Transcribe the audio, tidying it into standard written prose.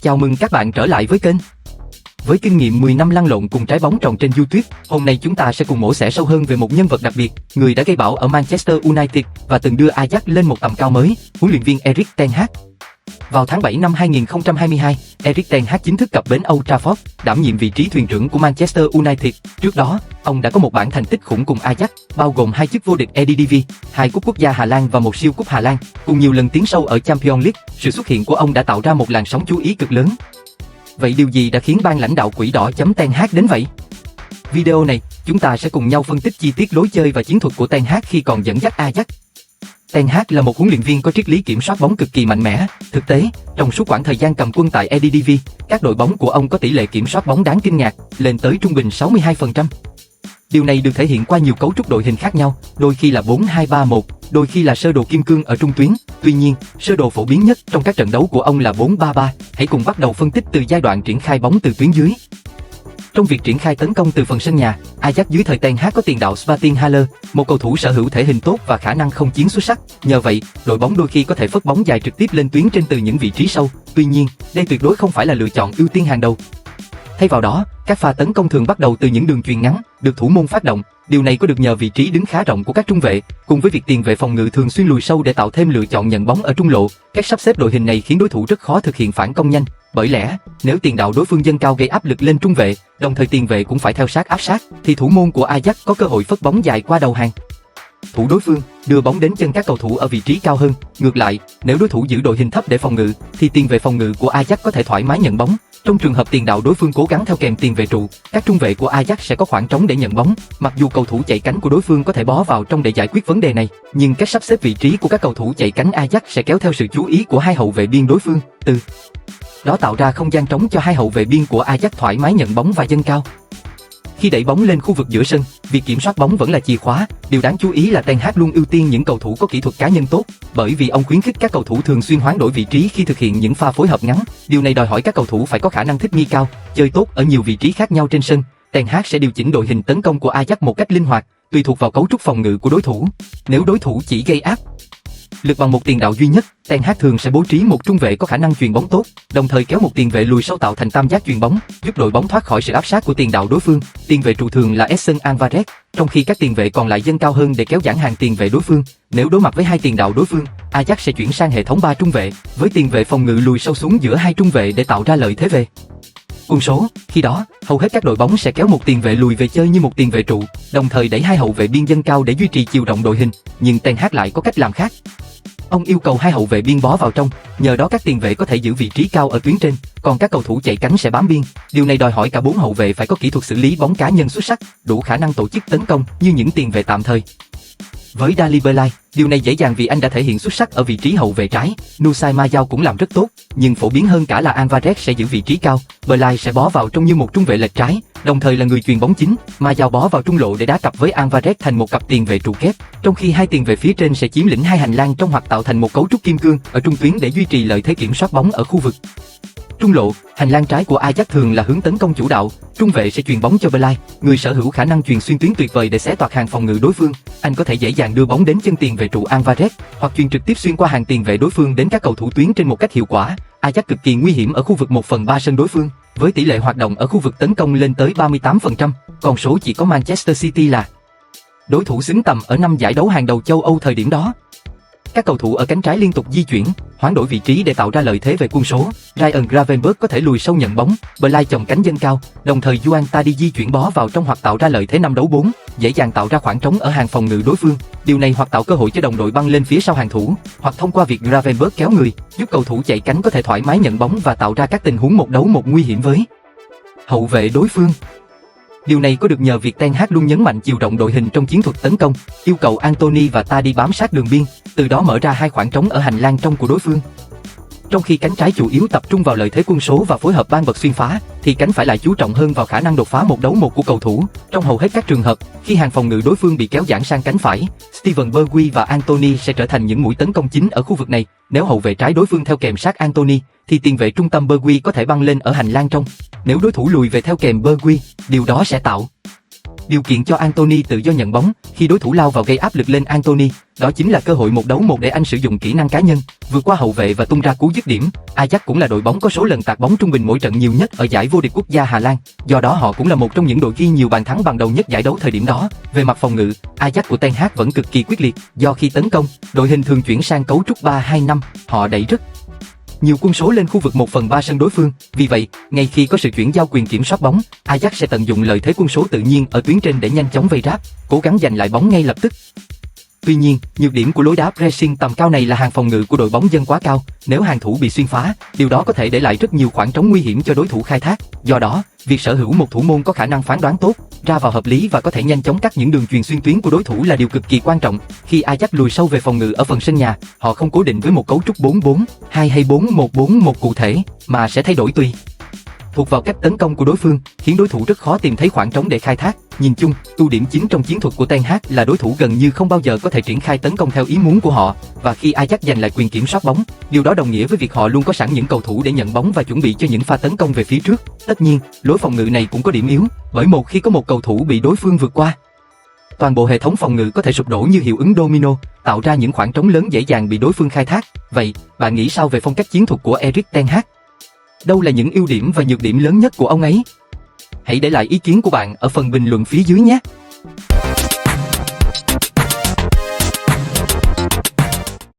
Chào mừng các bạn trở lại với kênh. Với kinh nghiệm 10 năm lăn lộn cùng trái bóng tròn trên YouTube, hôm nay chúng ta sẽ cùng mổ xẻ sâu hơn về một nhân vật đặc biệt, người đã gây bão ở Manchester United và từng đưa Ajax lên một tầm cao mới, huấn luyện viên Erik ten Hag. Vào tháng 7 năm 2022, Erik ten Hag chính thức cập bến Old Trafford, đảm nhiệm vị trí thuyền trưởng của Manchester United. Trước đó, ông đã có một bản thành tích khủng cùng Ajax, bao gồm 2 chức vô địch Eredivisie, 2 cúp quốc gia Hà Lan và 1 siêu cúp Hà Lan, cùng nhiều lần tiến sâu ở Champions League. Sự xuất hiện của ông đã tạo ra một làn sóng chú ý cực lớn. Vậy điều gì đã khiến ban lãnh đạo Quỷ Đỏ ten Hag đến vậy? Video này, chúng ta sẽ cùng nhau phân tích chi tiết lối chơi và chiến thuật của ten Hag khi còn dẫn dắt Ajax. Ten Hag là một huấn luyện viên có triết lý kiểm soát bóng cực kỳ mạnh mẽ. Thực tế, trong suốt quãng thời gian cầm quân tại Eredivisie, các đội bóng của ông có tỷ lệ kiểm soát bóng đáng kinh ngạc, lên tới trung bình 62%. Điều này được thể hiện qua nhiều cấu trúc đội hình khác nhau, đôi khi là 4-2-3-1, đôi khi là sơ đồ kim cương ở trung tuyến. Tuy nhiên, sơ đồ phổ biến nhất trong các trận đấu của ông là 4-3-3. Hãy cùng bắt đầu phân tích từ giai đoạn triển khai bóng từ tuyến dưới. Trong việc triển khai tấn công từ phần sân nhà, Ajax dưới thời ten Hag có tiền đạo Sebastian Haller, một cầu thủ sở hữu thể hình tốt và khả năng không chiến xuất sắc. Nhờ vậy, đội bóng đôi khi có thể phất bóng dài trực tiếp lên tuyến trên từ những vị trí sâu. Tuy nhiên, đây tuyệt đối không phải là lựa chọn ưu tiên hàng đầu. Thay vào đó, các pha tấn công thường bắt đầu từ những đường chuyền ngắn, được thủ môn phát động. Điều này có được nhờ vị trí đứng khá rộng của các trung vệ, cùng với việc tiền vệ phòng ngự thường xuyên lùi sâu để tạo thêm lựa chọn nhận bóng ở trung lộ. Cách sắp xếp đội hình này khiến đối thủ rất khó thực hiện phản công nhanh. Bởi lẽ, nếu tiền đạo đối phương dâng cao gây áp lực lên trung vệ, đồng thời tiền vệ cũng phải theo sát áp sát, thì thủ môn của Ajax có cơ hội phất bóng dài qua đầu hàng. Thủ đối phương đưa bóng đến chân các cầu thủ ở vị trí cao hơn. Ngược lại, nếu đối thủ giữ đội hình thấp để phòng ngự, thì tiền vệ phòng ngự của Ajax có thể thoải mái nhận bóng. Trong trường hợp tiền đạo đối phương cố gắng theo kèm tiền vệ trụ, các trung vệ của Ajax sẽ có khoảng trống để nhận bóng. Mặc dù cầu thủ chạy cánh của đối phương có thể bó vào trong để giải quyết vấn đề này, nhưng cách sắp xếp vị trí của các cầu thủ chạy cánh Ajax sẽ kéo theo sự chú ý của hai hậu vệ biên đối phương. Từ đó tạo ra không gian trống cho hai hậu vệ biên của Ajax thoải mái nhận bóng và dâng cao. Khi đẩy bóng lên khu vực giữa sân, việc kiểm soát bóng vẫn là chìa khóa. Điều đáng chú ý là ten Hag luôn ưu tiên những cầu thủ có kỹ thuật cá nhân tốt, bởi vì ông khuyến khích các cầu thủ thường xuyên hoán đổi vị trí khi thực hiện những pha phối hợp ngắn. Điều này đòi hỏi các cầu thủ phải có khả năng thích nghi cao, chơi tốt ở nhiều vị trí khác nhau trên sân. Ten Hag sẽ điều chỉnh đội hình tấn công của Ajax một cách linh hoạt, tùy thuộc vào cấu trúc phòng ngự của đối thủ. Nếu đối thủ chỉ gây áp lực bằng một tiền đạo duy nhất, ten Hag thường sẽ bố trí một trung vệ có khả năng chuyền bóng tốt, đồng thời kéo một tiền vệ lùi sâu tạo thành tam giác chuyền bóng, giúp đội bóng thoát khỏi sự áp sát của tiền đạo đối phương. Tiền vệ trụ thường là Edson Alvarez, trong khi các tiền vệ còn lại dâng cao hơn để kéo giãn hàng tiền vệ đối phương. Nếu đối mặt với hai tiền đạo đối phương, Ajax sẽ chuyển sang hệ thống 3 trung vệ, với tiền vệ phòng ngự lùi sâu xuống giữa hai trung vệ để tạo ra lợi thế về quân số. Khi đó, hầu hết các đội bóng sẽ kéo một tiền vệ lùi về chơi như một tiền vệ trụ, đồng thời đẩy hai hậu vệ biên dâng cao để duy trì chiều rộng đội hình. Nhưng ten Hag lại có cách làm khác. Ông yêu cầu hai hậu vệ biên bó vào trong, nhờ đó các tiền vệ có thể giữ vị trí cao ở tuyến trên, còn các cầu thủ chạy cánh sẽ bám biên. Điều này đòi hỏi cả 4 hậu vệ phải có kỹ thuật xử lý bóng cá nhân xuất sắc, đủ khả năng tổ chức tấn công như những tiền vệ tạm thời. Với Dali Belay, điều này dễ dàng vì anh đã thể hiện xuất sắc ở vị trí hậu vệ trái. Nusay Mayao cũng làm rất tốt, nhưng phổ biến hơn cả là Alvarez sẽ giữ vị trí cao, Belay sẽ bó vào trong như một trung vệ lệch trái, đồng thời là người chuyền bóng chính. Mayao bó vào trung lộ để đá cặp với Alvarez thành một cặp tiền vệ trụ kép, trong khi hai tiền vệ phía trên sẽ chiếm lĩnh hai hành lang trong hoặc tạo thành một cấu trúc kim cương ở trung tuyến để duy trì lợi thế kiểm soát bóng ở khu vực trung lộ. Hành lang trái của Ajax thường là hướng tấn công chủ đạo, trung vệ sẽ chuyền bóng cho Belay, người sở hữu khả năng chuyền xuyên tuyến tuyệt vời để xé toạc hàng phòng ngự đối phương. Anh có thể dễ dàng đưa bóng đến chân tiền vệ trụ Alvarez, hoặc chuyền trực tiếp xuyên qua hàng tiền vệ đối phương đến các cầu thủ tuyến trên một cách hiệu quả. Ajax cực kỳ nguy hiểm ở khu vực 1/3 sân đối phương, với tỷ lệ hoạt động ở khu vực tấn công lên tới 38%, con số chỉ có Manchester City là đối thủ xứng tầm ở 5 giải đấu hàng đầu châu Âu thời điểm đó. Các cầu thủ ở cánh trái liên tục di chuyển, hoán đổi vị trí để tạo ra lợi thế về quân số. Ryan Gravenberch có thể lùi sâu nhận bóng, Belay chồng cánh dâng cao, đồng thời Juan Tadi di chuyển bó vào trong hoặc tạo ra lợi thế 5 đấu 4, dễ dàng tạo ra khoảng trống ở hàng phòng ngự đối phương. Điều này hoặc tạo cơ hội cho đồng đội băng lên phía sau hàng thủ, hoặc thông qua việc Gravenberch kéo người, giúp cầu thủ chạy cánh có thể thoải mái nhận bóng và tạo ra các tình huống 1 đấu 1 nguy hiểm với hậu vệ đối phương. Điều này có được nhờ việc ten Hag luôn nhấn mạnh chiều rộng đội hình trong chiến thuật tấn công, yêu cầu Anthony và Tadi bám sát đường biên, từ đó mở ra hai khoảng trống ở hành lang trong của đối phương. Trong khi cánh trái chủ yếu tập trung vào lợi thế quân số và phối hợp ban bật xuyên phá, thì cánh phải lại chú trọng hơn vào khả năng đột phá 1 đấu 1 của cầu thủ. Trong hầu hết các trường hợp, khi hàng phòng ngự đối phương bị kéo giãn sang cánh phải, Steven Bergwijn và Anthony sẽ trở thành những mũi tấn công chính ở khu vực này. Nếu hậu vệ trái đối phương theo kèm sát Anthony, thì tiền vệ trung tâm Bergwijn có thể băng lên ở hành lang trong. Nếu đối thủ lùi về theo kèm Bergwijn, điều đó sẽ tạo điều kiện cho Anthony tự do nhận bóng khi đối thủ lao vào gây áp lực lên Anthony. Đó chính là cơ hội 1-1 để anh sử dụng kỹ năng cá nhân, vượt qua hậu vệ và tung ra cú dứt điểm. Ajax cũng là đội bóng có số lần tạt bóng trung bình mỗi trận nhiều nhất ở giải vô địch quốc gia Hà Lan. Do đó họ cũng là một trong những đội ghi nhiều bàn thắng bằng đầu nhất giải đấu thời điểm đó. Về mặt phòng ngự, Ajax của Ten Hag vẫn cực kỳ quyết liệt, do khi tấn công, đội hình thường chuyển sang cấu trúc 3-2-5, họ đẩy rất nhiều quân số lên khu vực 1/3 sân đối phương. Vì vậy, ngay khi có sự chuyển giao quyền kiểm soát bóng, Ajax sẽ tận dụng lợi thế quân số tự nhiên ở tuyến trên để nhanh chóng vây ráp, cố gắng giành lại bóng ngay lập tức. Tuy nhiên, nhược điểm của lối đá pressing tầm cao này là hàng phòng ngự của đội bóng dâng quá cao. Nếu hàng thủ bị xuyên phá, điều đó có thể để lại rất nhiều khoảng trống nguy hiểm cho đối thủ khai thác. Do đó, việc sở hữu một thủ môn có khả năng phán đoán tốt, ra vào hợp lý và có thể nhanh chóng cắt những đường chuyền xuyên tuyến của đối thủ là điều cực kỳ quan trọng. Khi Ajax lùi sâu về phòng ngự ở phần sân nhà, họ không cố định với một cấu trúc 4-4-2 hay 4-1-4-1 cụ thể, mà sẽ thay đổi tùy thuộc vào cách tấn công của đối phương, khiến đối thủ rất khó tìm thấy khoảng trống để khai thác. Nhìn chung, ưu điểm chính trong chiến thuật của Ten Hag là đối thủ gần như không bao giờ có thể triển khai tấn công theo ý muốn của họ, và khi Ajax giành lại quyền kiểm soát bóng, điều đó đồng nghĩa với việc họ luôn có sẵn những cầu thủ để nhận bóng và chuẩn bị cho những pha tấn công về phía trước. Tất nhiên, lối phòng ngự này cũng có điểm yếu, bởi khi có một cầu thủ bị đối phương vượt qua, toàn bộ hệ thống phòng ngự có thể sụp đổ như hiệu ứng domino, tạo ra những khoảng trống lớn dễ dàng bị đối phương khai thác. Vậy, bạn nghĩ sao về phong cách chiến thuật của Erik ten Hag? Đâu là những ưu điểm và nhược điểm lớn nhất của ông ấy? Hãy để lại ý kiến của bạn ở phần bình luận phía dưới nhé!